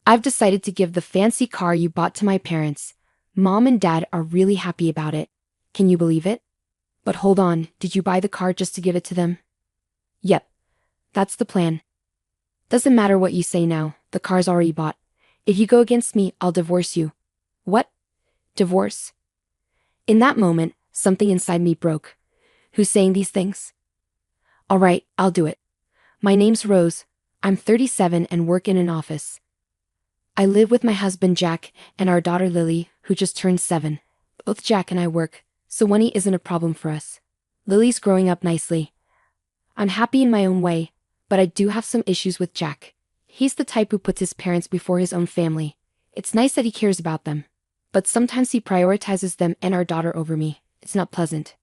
I've decided to give the fancy car you bought to my parents. Mom and Dad are really happy about it. Can you believe it? But hold on, did you buy the car just to give it to them? Yep. That's the plan. Doesn't matter what you say now, the car's already bought. If you go against me, I'll divorce you. What? Divorce? In that moment, something inside me broke. Who's saying these things? Alright, I'll do it. My name's Rose. I'm 37 and work in an office. I live with my husband Jack and our daughter Lily, who just turned 7. Both Jack and I work, so money isn't a problem for us. Lily's growing up nicely. I'm happy in my own way, but I do have some issues with Jack. He's the type who puts his parents before his own family. It's nice that he cares about them, but sometimes he prioritizes them and our daughter over me. It's not pleasant.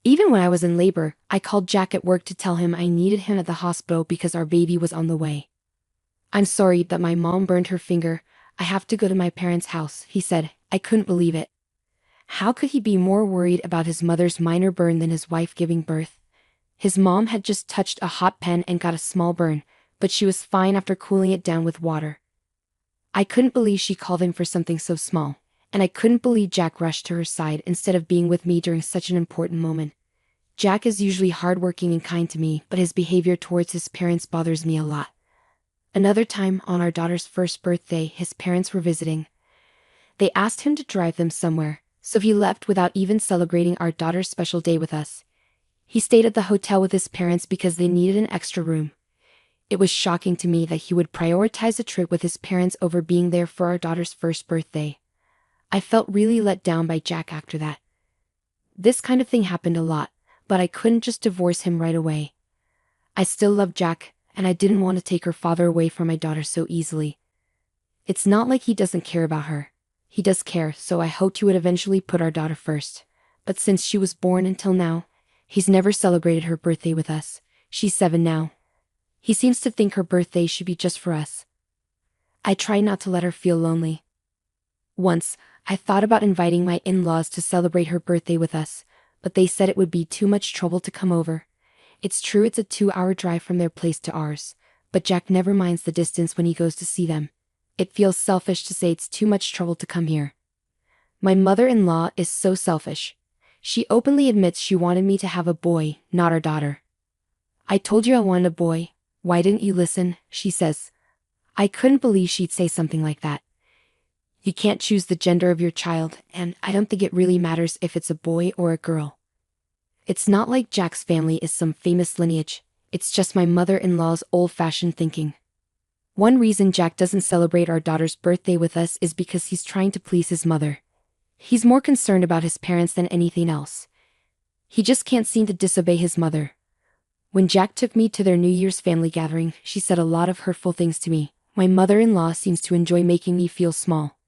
Even when I was in labor, I called Jack at work to tell him I needed him at the hospital because our baby was on the way. I'm sorry that my mom burned her finger. I have to go to my parents' house, he said. I couldn't believe it. How could he be more worried about his mother's minor burn than his wife giving birth? His mom had just touched a hot pan and got a small burn, but she was fine after cooling it down with water. I couldn't believe she called him for something so small, and I couldn't believe Jack rushed to her side instead of being with me during such an important moment. Jack is usually hardworking and kind to me, but his behavior towards his parents bothers me a lot. Another time, on our daughter's first birthday, his parents were visiting. They asked him to drive them somewhere, so he left without even celebrating our daughter's special day with us. He stayed at the hotel with his parents because they needed an extra room. It was shocking to me that he would prioritize a trip with his parents over being there for our daughter's first birthday. I felt really let down by Jack after that. This kind of thing happened a lot, but I couldn't just divorce him right away. I still love Jack, and I didn't want to take her father away from my daughter so easily. It's not like he doesn't care about her. He does care, so I hoped he would eventually put our daughter first. But since she was born until now, he's never celebrated her birthday with us. She's 7 now. He seems to think her birthday should be just for us. I try not to let her feel lonely. Once, I thought about inviting my in-laws to celebrate her birthday with us, but they said it would be too much trouble to come over. It's true it's a 2-hour drive from their place to ours, but Jack never minds the distance when he goes to see them. It feels selfish to say it's too much trouble to come here. My mother-in-law is so selfish. She openly admits she wanted me to have a boy, not our daughter. I told you I wanted a boy. Why didn't you listen? She says. I couldn't believe she'd say something like that. You can't choose the gender of your child, and I don't think it really matters if it's a boy or a girl. It's not like Jack's family is some famous lineage. It's just my mother-in-law's old-fashioned thinking. One reason Jack doesn't celebrate our daughter's birthday with us is because he's trying to please his mother. He's more concerned about his parents than anything else. He just can't seem to disobey his mother. When Jack took me to their New Year's family gathering, she said a lot of hurtful things to me. My mother-in-law seems to enjoy making me feel small.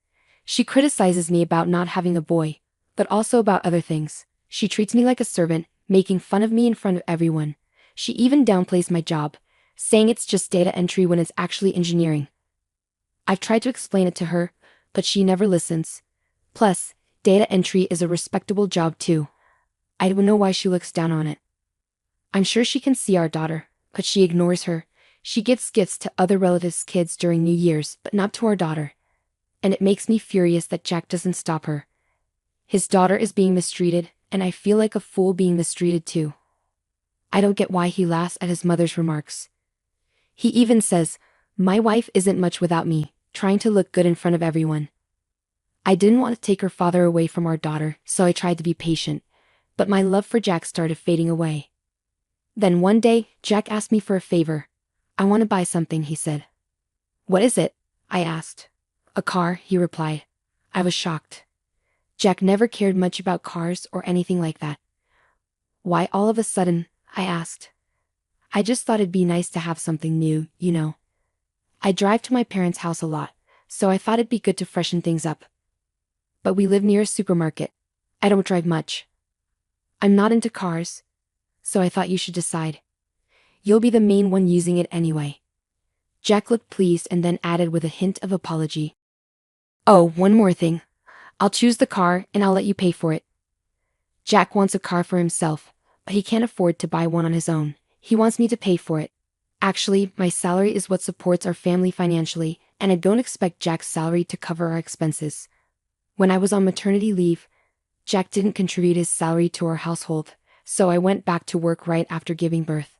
She criticizes me about not having a boy, but also about other things. She treats me like a servant, making fun of me in front of everyone. She even downplays my job, saying it's just data entry when it's actually engineering. I've tried to explain it to her, but she never listens. Plus, data entry is a respectable job too. I don't know why she looks down on it. I'm sure she can see our daughter, but she ignores her. She gives gifts to other relatives' kids during New Year's, but not to our daughter. And it makes me furious that Jack doesn't stop her. His daughter is being mistreated, and I feel like a fool being mistreated too. I don't get why he laughs at his mother's remarks. He even says, "My wife isn't much without me," trying to look good in front of everyone. I didn't want to take her father away from our daughter, so I tried to be patient, but my love for Jack started fading away. Then one day, Jack asked me for a favor. "I want to buy something," he said. "What is it?" I asked. "A car," he replied. I was shocked. Jack never cared much about cars or anything like that. "Why all of a sudden?" I asked. "I just thought it'd be nice to have something new, you know. I drive to my parents' house a lot, so I thought it'd be good to freshen things up. But we live near a supermarket. I don't drive much. I'm not into cars, so I thought you should decide. You'll be the main one using it anyway." Jack looked pleased and then added with a hint of apology. "Oh, one more thing. I'll choose the car and I'll let you pay for it." Jack wants a car for himself, but he can't afford to buy one on his own. He wants me to pay for it. Actually, my salary is what supports our family financially, and I don't expect Jack's salary to cover our expenses. When I was on maternity leave, Jack didn't contribute his salary to our household, so I went back to work right after giving birth.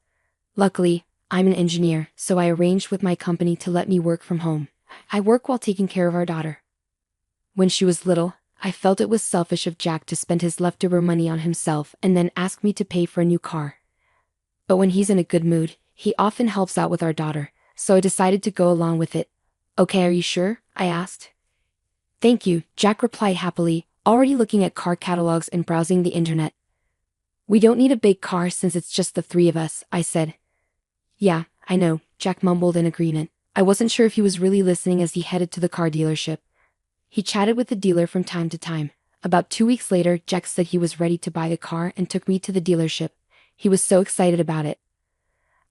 Luckily, I'm an engineer, so I arranged with my company to let me work from home. I work while taking care of our daughter. When she was little, I felt it was selfish of Jack to spend his leftover money on himself and then ask me to pay for a new car. But when he's in a good mood, he often helps out with our daughter, so I decided to go along with it. Okay, are you sure? I asked. Thank you, Jack replied happily, already looking at car catalogs and browsing the internet. We don't need a big car since it's just the three of us, I said. Yeah, I know, Jack mumbled in agreement. I wasn't sure if he was really listening as he headed to the car dealership. He chatted with the dealer from time to time. About 2 weeks later, Jack said he was ready to buy the car and took me to the dealership. He was so excited about it.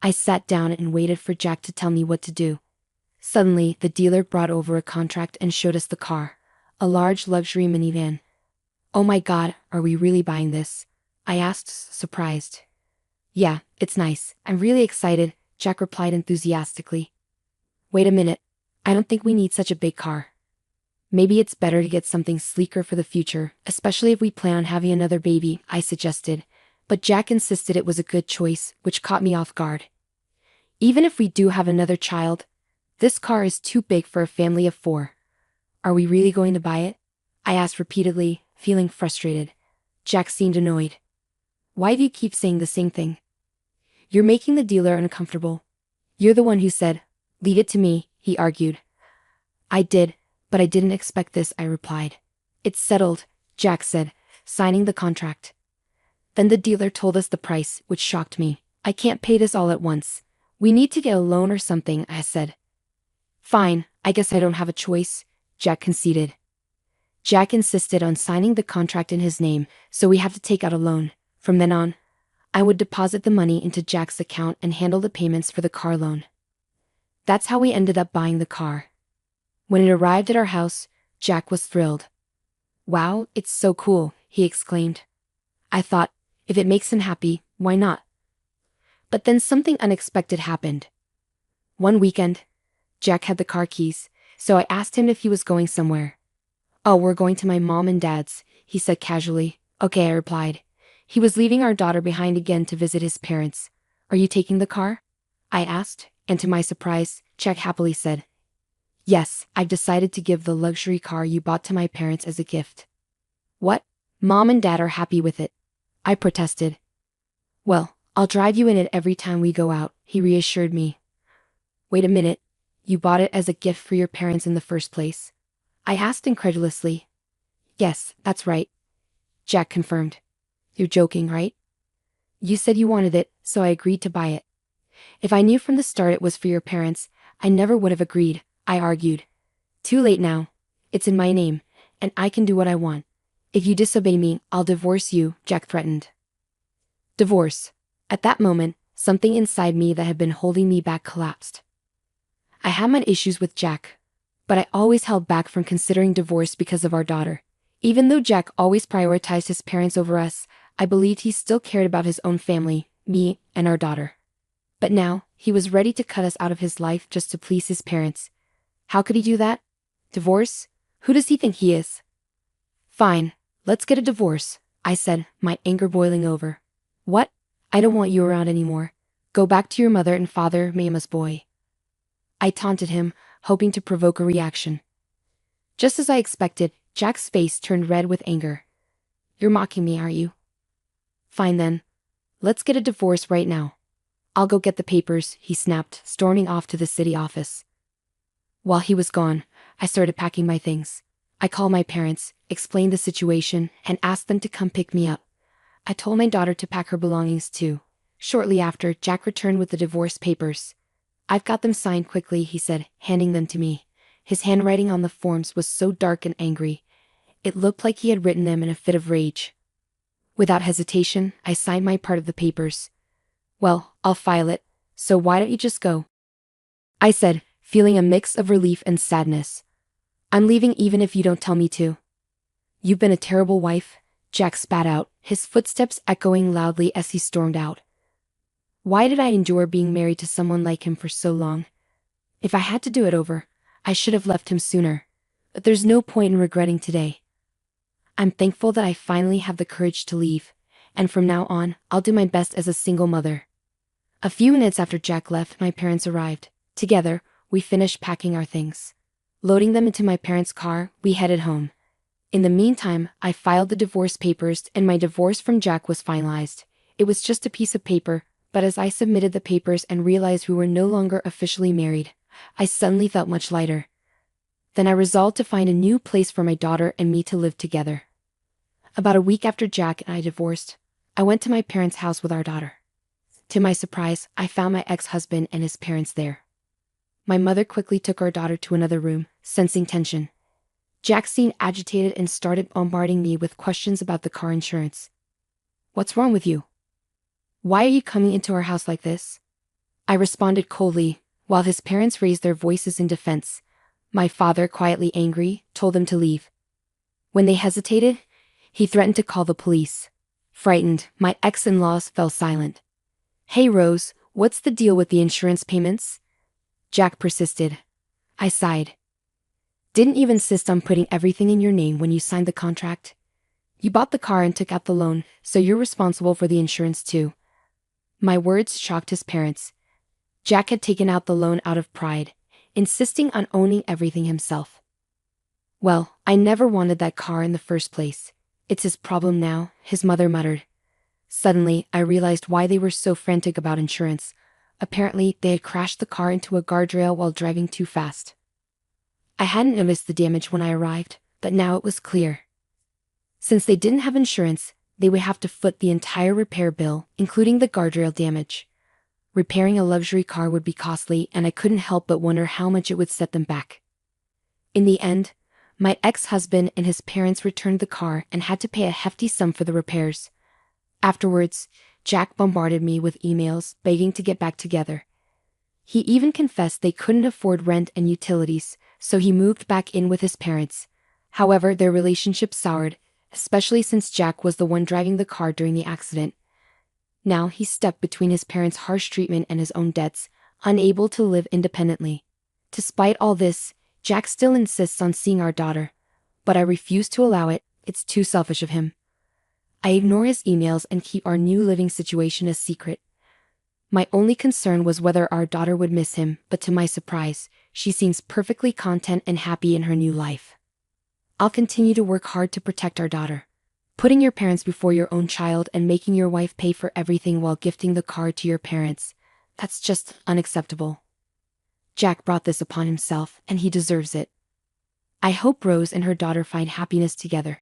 I sat down and waited for Jack to tell me what to do. Suddenly, the dealer brought over a contract and showed us the car, a large luxury minivan. Oh my God, are we really buying this? I asked, surprised. Yeah, it's nice. I'm really excited, Jack replied enthusiastically. Wait a minute. I don't think we need such a big car. Maybe it's better to get something sleeker for the future, especially if we plan on having another baby, I suggested. But Jack insisted it was a good choice, which caught me off guard. Even if we do have another child, this car is too big for a family of 4. Are we really going to buy it? I asked repeatedly, feeling frustrated. Jack seemed annoyed. Why do you keep saying the same thing? You're making the dealer uncomfortable. You're the one who said, "Leave it to me," he argued. I did, but I didn't expect this, I replied. It's settled, Jack said, signing the contract. Then the dealer told us the price, which shocked me. I can't pay this all at once. We need to get a loan or something, I said. Fine, I guess I don't have a choice, Jack conceded. Jack insisted on signing the contract in his name, so we have to take out a loan. From then on, I would deposit the money into Jack's account and handle the payments for the car loan. That's how we ended up buying the car. When it arrived at our house, Jack was thrilled. Wow, it's so cool, he exclaimed. I thought, if it makes him happy, why not? But then something unexpected happened. One weekend, Jack had the car keys, so I asked him if he was going somewhere. Oh, we're going to my mom and dad's, he said casually. Okay, I replied. He was leaving our daughter behind again to visit his parents. Are you taking the car? I asked, and to my surprise, Jack happily said, Yes, I've decided to give the luxury car you bought to my parents as a gift. What? Mom and Dad are happy with it. I protested. Well, I'll drive you in it every time we go out, he reassured me. Wait a minute, you bought it as a gift for your parents in the first place? I asked incredulously. Yes, that's right, Jack confirmed. You're joking, right? You said you wanted it, so I agreed to buy it. If I knew from the start it was for your parents, I never would have agreed, I argued. Too late now. It's in my name, and I can do what I want. If you disobey me, I'll divorce you, Jack threatened. Divorce. At that moment, something inside me that had been holding me back collapsed. I had my issues with Jack, but I always held back from considering divorce because of our daughter. Even though Jack always prioritized his parents over us, I believed he still cared about his own family, me, and our daughter. But now, he was ready to cut us out of his life just to please his parents. How could he do that? Divorce? Who does he think he is? Fine, let's get a divorce, I said, my anger boiling over. What? I don't want you around anymore. Go back to your mother and father, mama's boy. I taunted him, hoping to provoke a reaction. Just as I expected, Jack's face turned red with anger. You're mocking me, are you? Fine then. Let's get a divorce right now. I'll go get the papers, he snapped, storming off to the city office. While he was gone, I started packing my things. I called my parents, explained the situation, and asked them to come pick me up. I told my daughter to pack her belongings too. Shortly after, Jack returned with the divorce papers. I've got them signed quickly, he said, handing them to me. His handwriting on the forms was so dark and angry. It looked like he had written them in a fit of rage. Without hesitation, I signed my part of the papers. Well, I'll file it, so why don't you just go? I said, feeling a mix of relief and sadness. I'm leaving even if you don't tell me to. You've been a terrible wife, Jack spat out, his footsteps echoing loudly as he stormed out. Why did I endure being married to someone like him for so long? If I had to do it over, I should have left him sooner. But there's no point in regretting today. I'm thankful that I finally have the courage to leave, and from now on, I'll do my best as a single mother. A few minutes after Jack left, my parents arrived. Together, we finished packing our things. Loading them into my parents' car, we headed home. In the meantime, I filed the divorce papers and my divorce from Jack was finalized. It was just a piece of paper, but as I submitted the papers and realized we were no longer officially married, I suddenly felt much lighter. Then I resolved to find a new place for my daughter and me to live together. About a week after Jack and I divorced, I went to my parents' house with our daughter. To my surprise, I found my ex-husband and his parents there. My mother quickly took our daughter to another room, sensing tension. Jack seemed agitated and started bombarding me with questions about the car insurance. "What's wrong with you? Why are you coming into our house like this?" I responded coldly, while his parents raised their voices in defense. My father, quietly angry, told them to leave. When they hesitated, he threatened to call the police. Frightened, my ex-in-laws fell silent. "Hey Rose, what's the deal with the insurance payments?" Jack persisted. I sighed. "Didn't you insist on putting everything in your name when you signed the contract? You bought the car and took out the loan, so you're responsible for the insurance too." My words shocked his parents. Jack had taken out the loan out of pride, insisting on owning everything himself. "Well, I never wanted that car in the first place. It's his problem now," his mother muttered. Suddenly, I realized why they were so frantic about insurance. Apparently, they had crashed the car into a guardrail while driving too fast. I hadn't noticed the damage when I arrived, but now it was clear. Since they didn't have insurance, they would have to foot the entire repair bill, including the guardrail damage. Repairing a luxury car would be costly, and I couldn't help but wonder how much it would set them back. In the end, my ex-husband and his parents returned the car and had to pay a hefty sum for the repairs. Afterwards, Jack bombarded me with emails begging to get back together. He even confessed they couldn't afford rent and utilities, so he moved back in with his parents. However, their relationship soured, especially since Jack was the one driving the car during the accident. Now he's stuck between his parents' harsh treatment and his own debts, unable to live independently. Despite all this, Jack still insists on seeing our daughter, but I refuse to allow it. It's too selfish of him. I ignore his emails and keep our new living situation a secret. My only concern was whether our daughter would miss him, but to my surprise, she seems perfectly content and happy in her new life. I'll continue to work hard to protect our daughter. Putting your parents before your own child and making your wife pay for everything while gifting the car to your parents, that's just unacceptable. Jack brought this upon himself, and he deserves it. I hope Rose and her daughter find happiness together.